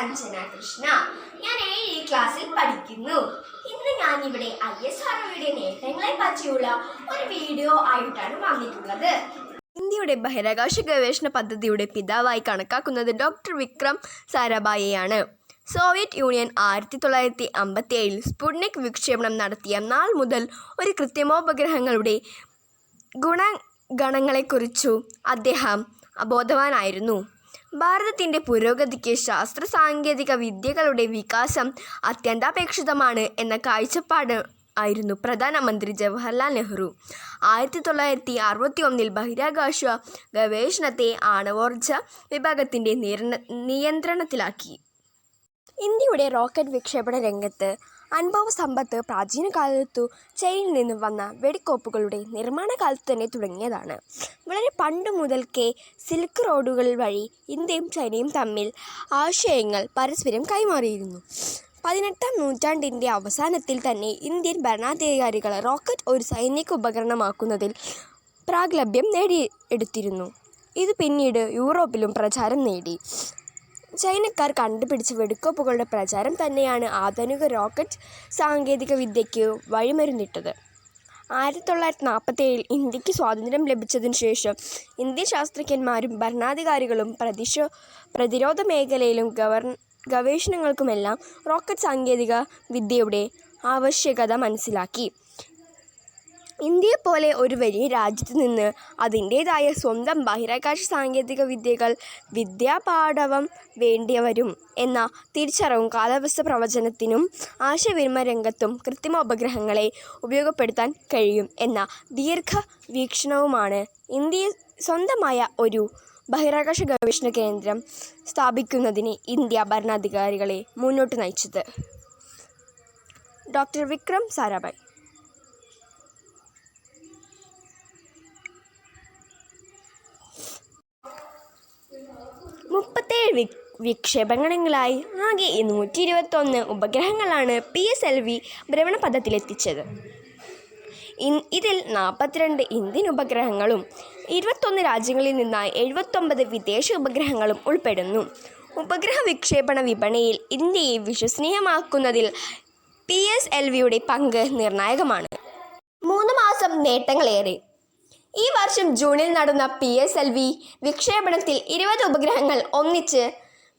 അഞ്ജന കൃഷ്ണ. ഞാൻ 7ാം ക്ലാസ്സിൽ പഠിക്കുന്നു. ഇന്ന് ഞാനിവിടെ ISROയുടെ നേട്ടങ്ങളെ പറ്റിയുള്ള ഒരു വീഡിയോ ആയിട്ടാണ് വന്നിട്ടുള്ളത്. ഇന്ത്യയുടെ ബഹിരാകാശ ഗവേഷണ പദ്ധതിയുടെ പിതാവായി കണക്കാക്കുന്നത് ഡോക്ടർ വിക്രം സാരാഭായിയെയാണ്. സോവിയറ്റ് യൂണിയൻ 1957 സ്പുട്നിക് വിക്ഷേപണം നടത്തിയ നാൾ മുതൽ ഒരു കൃത്രിമോപഗ്രഹങ്ങളുടെ ഗുണഗണങ്ങളെക്കുറിച്ചു അദ്ദേഹം അബോധവാനായിരുന്നു. ഭാരതത്തിൻ്റെ പുരോഗതിക്ക് ശാസ്ത്ര സാങ്കേതിക വിദ്യകളുടെ വികാസം അത്യന്താപേക്ഷിതമാണ് എന്ന കാഴ്ചപ്പാട് ആയിരുന്നു പ്രധാനമന്ത്രി ജവഹർലാൽ നെഹ്റു 1961 ബഹിരാകാശ ഗവേഷണത്തെ ആണവോർജ വിഭാഗത്തിൻ്റെ നിയന്ത്രണത്തിലാക്കി. ഇന്ത്യയുടെ റോക്കറ്റ് വിക്ഷേപണ രംഗത്ത് അനുഭവ സമ്പത്ത് പ്രാചീന കാലത്തു ചൈനയിൽ നിന്ന് വന്ന വെടിക്കോപ്പുകളുടെ നിർമ്മാണ കാലത്ത് തന്നെ തുടങ്ങിയതാണ്. വളരെ പണ്ട് മുതൽക്കേ സിൽക്ക് റോഡുകൾ വഴി ഇന്ത്യയും ചൈനയും തമ്മിൽ ആശയങ്ങൾ പരസ്പരം കൈമാറിയിരുന്നു. 18ാം നൂറ്റാണ്ടിൻ്റെ അവസാനത്തിൽ തന്നെ ഇന്ത്യൻ ഭരണാധികാരികൾ റോക്കറ്റ് ഒരു സൈനിക ഉപകരണമാക്കുന്നതിൽ പ്രാഗൽഭ്യം നേടിയെടുത്തിരുന്നു. ഇത് പിന്നീട് യൂറോപ്പിലും പ്രചാരം നേടി. ചൈനക്കാർ കണ്ടുപിടിച്ച വെടിക്കോപ്പുകളുടെ പ്രചാരം തന്നെയാണ് ആധുനിക റോക്കറ്റ് സാങ്കേതിക വിദ്യയ്ക്ക് വഴിമരുന്നിട്ടത്. 1947 ഇന്ത്യക്ക് സ്വാതന്ത്ര്യം ലഭിച്ചതിനു ശേഷം ഇന്ത്യൻ ശാസ്ത്രജ്ഞന്മാരും ഭരണാധികാരികളും പ്രതിരോധ മേഖലയിലും ഗവേഷണങ്ങൾക്കുമെല്ലാം റോക്കറ്റ് സാങ്കേതിക വിദ്യയുടെ ആവശ്യകത മനസ്സിലാക്കി. ഇന്ത്യയെപ്പോലെ ഒരു വലിയ രാജ്യത്ത് നിന്ന് അതിൻ്റേതായ സ്വന്തം ബഹിരാകാശ സാങ്കേതിക വിദ്യാപാടവം വേണ്ടിവരും എന്ന തിരിച്ചറിവും കാലാവസ്ഥ പ്രവചനത്തിനും ആശയവിനിമയ രംഗത്തും കൃത്രിമോപഗ്രഹങ്ങളെ ഉപയോഗപ്പെടുത്താൻ കഴിയും എന്ന ദീർഘവീക്ഷണവുമാണ് ഇന്ത്യയെ സ്വന്തമായ ഒരു ബഹിരാകാശ ഗവേഷണ കേന്ദ്രം സ്ഥാപിക്കുന്നതിന് ഇന്ത്യ ഭരണാധികാരികളെ മുന്നോട്ട് നയിച്ചത്. ഡോക്ടർ വിക്രം സാരാഭായ്. 37 വിക്ഷേപണങ്ങളായി ആകെ 121 ഉപഗ്രഹങ്ങളാണ് PSLV ഭ്രമണപഥത്തിലെത്തിച്ചത്. ഇതിൽ 42 ഇന്ത്യൻ ഉപഗ്രഹങ്ങളും 21 രാജ്യങ്ങളിൽ നിന്നായി 79 വിദേശ ഉപഗ്രഹങ്ങളും ഉൾപ്പെടുന്നു. ഉപഗ്രഹ വിക്ഷേപണ വിപണിയിൽ ഇന്ത്യയെ വിശ്വസനീയമാക്കുന്നതിൽ PSLVയുടെ പങ്ക് നിർണായകമാണ്. 3 മാസം നേട്ടങ്ങളേറെ. ഈ വർഷം ജൂണിൽ നടന്ന PSLV വിക്ഷേപണത്തിൽ 20 ഉപഗ്രഹങ്ങൾ ഒന്നിച്ച്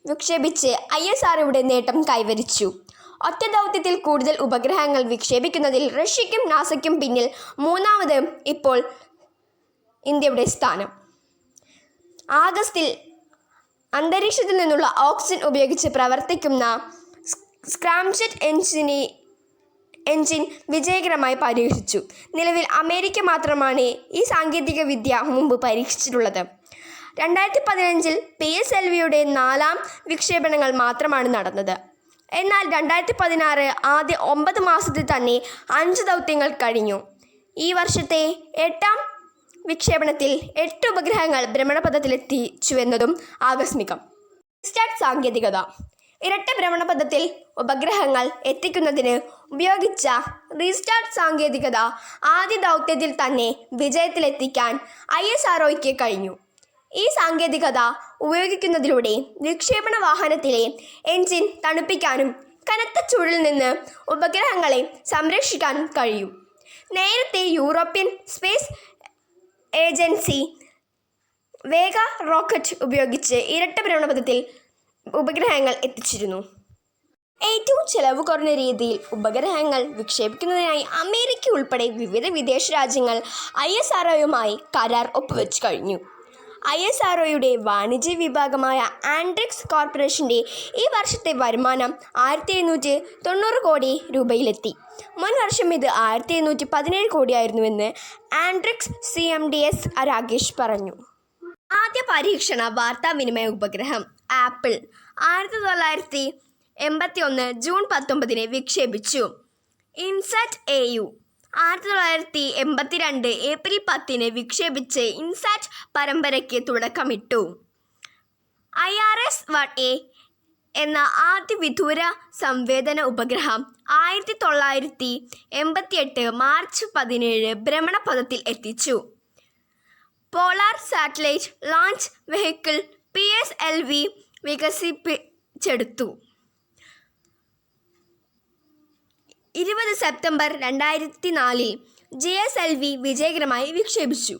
വിക്ഷേപിച്ച് ISROയുടെ നേട്ടം കൈവരിച്ചു. ഒറ്റ ദൗത്യത്തിൽ കൂടുതൽ ഉപഗ്രഹങ്ങൾ വിക്ഷേപിക്കുന്നതിൽ റഷ്യയ്ക്കും നാസയ്ക്കും പിന്നിൽ മൂന്നാമത് ഇപ്പോൾ ഇന്ത്യയുടെ സ്ഥാനം. ആഗസ്റ്റിൽ അന്തരീക്ഷത്തിൽ നിന്നുള്ള ഓക്സിജൻ ഉപയോഗിച്ച് പ്രവർത്തിക്കുന്ന സ്ക്രാംജെറ്റ് എൻജിൻ വിജയകരമായി പരീക്ഷിച്ചു. നിലവിൽ അമേരിക്ക മാത്രമാണ് ഈ സാങ്കേതിക വിദ്യ മുമ്പ് പരീക്ഷിച്ചിട്ടുള്ളത്. 2015 PSLVയുടെ 4ാം വിക്ഷേപണങ്ങൾ മാത്രമാണ് നടന്നത്. എന്നാൽ 2016 ആദ്യ 9 മാസത്തിൽ തന്നെ 5 ദൗത്യങ്ങൾ കഴിഞ്ഞു. ഈ വർഷത്തെ 8ാം വിക്ഷേപണത്തിൽ 8 ഉപഗ്രഹങ്ങൾ ഭ്രമണപഥത്തിലെത്തിച്ചുവെന്നതും ആകസ്മികം. റീസ്റ്റാർട്ട് സാങ്കേതികത. ഇരട്ട ഭ്രമണപഥത്തിൽ ഉപഗ്രഹങ്ങൾ എത്തിക്കുന്നതിന് ഉപയോഗിച്ച റീസ്റ്റാർട്ട് സാങ്കേതികത ആദ്യ ദൗത്യത്തിൽ തന്നെ വിജയത്തിലെത്തിക്കാൻ ISROയ്ക്ക് കഴിഞ്ഞു. ഈ സാങ്കേതികത ഉപയോഗിക്കുന്നതിലൂടെ വിക്ഷേപണ വാഹനത്തിലെ എൻജിൻ തണുപ്പിക്കാനും കനത്ത ചൂടിൽ നിന്ന് ഉപഗ്രഹങ്ങളെ സംരക്ഷിക്കാനും കഴിയും. നേരത്തെ യൂറോപ്യൻ സ്പേസ് ഏജൻസി വേഗ റോക്കറ്റ് ഉപയോഗിച്ച് ഇരട്ട ഭ്രമണപഥത്തിൽ ഉപഗ്രഹങ്ങൾ എത്തിച്ചിരുന്നു. ഏറ്റവും ചെലവ് കുറഞ്ഞ രീതിയിൽ ഉപഗ്രഹങ്ങൾ വിക്ഷേപിക്കുന്നതിനായി അമേരിക്ക ഉൾപ്പെടെ വിവിധ വിദേശ രാജ്യങ്ങൾ ISROയുമായി കരാർ ഒപ്പുവെച്ചു കഴിഞ്ഞു. ISROയുടെ വാണിജ്യ വിഭാഗമായ ആൻഡ്രിക്സ് കോർപ്പറേഷൻ്റെ ഈ വർഷത്തെ വരുമാനം 1790 കോടി രൂപയിലെത്തി. മുൻ വർഷം ഇത് 1717 കോടിയായിരുന്നുവെന്ന് ആൻഡ്രിക്സ് CMDS രാകേഷ് പറഞ്ഞു. ആദ്യ പരീക്ഷണ വാർത്താവിനിമയ ഉപഗ്രഹം ആപ്പിൾ 1981 ജൂൺ 19 വിക്ഷേപിച്ചു. ഇൻസാറ്റ് AU 1982 ഏപ്രിൽ 10 വിക്ഷേപിച്ച് ഇൻസാറ്റ് പരമ്പരയ്ക്ക് തുടക്കമിട്ടു. IRS-1A എന്ന ആദ്യ വിദൂര സംവേദന ഉപഗ്രഹം 1988 മാർച്ച് 17 ഭ്രമണപഥത്തിൽ എത്തിച്ചു. Polar satellite launch vehicle PSLV ചെടുത്തു. 20 September 2004 JSLV വിജയകരമായി വിക്ഷേപിച്ചു.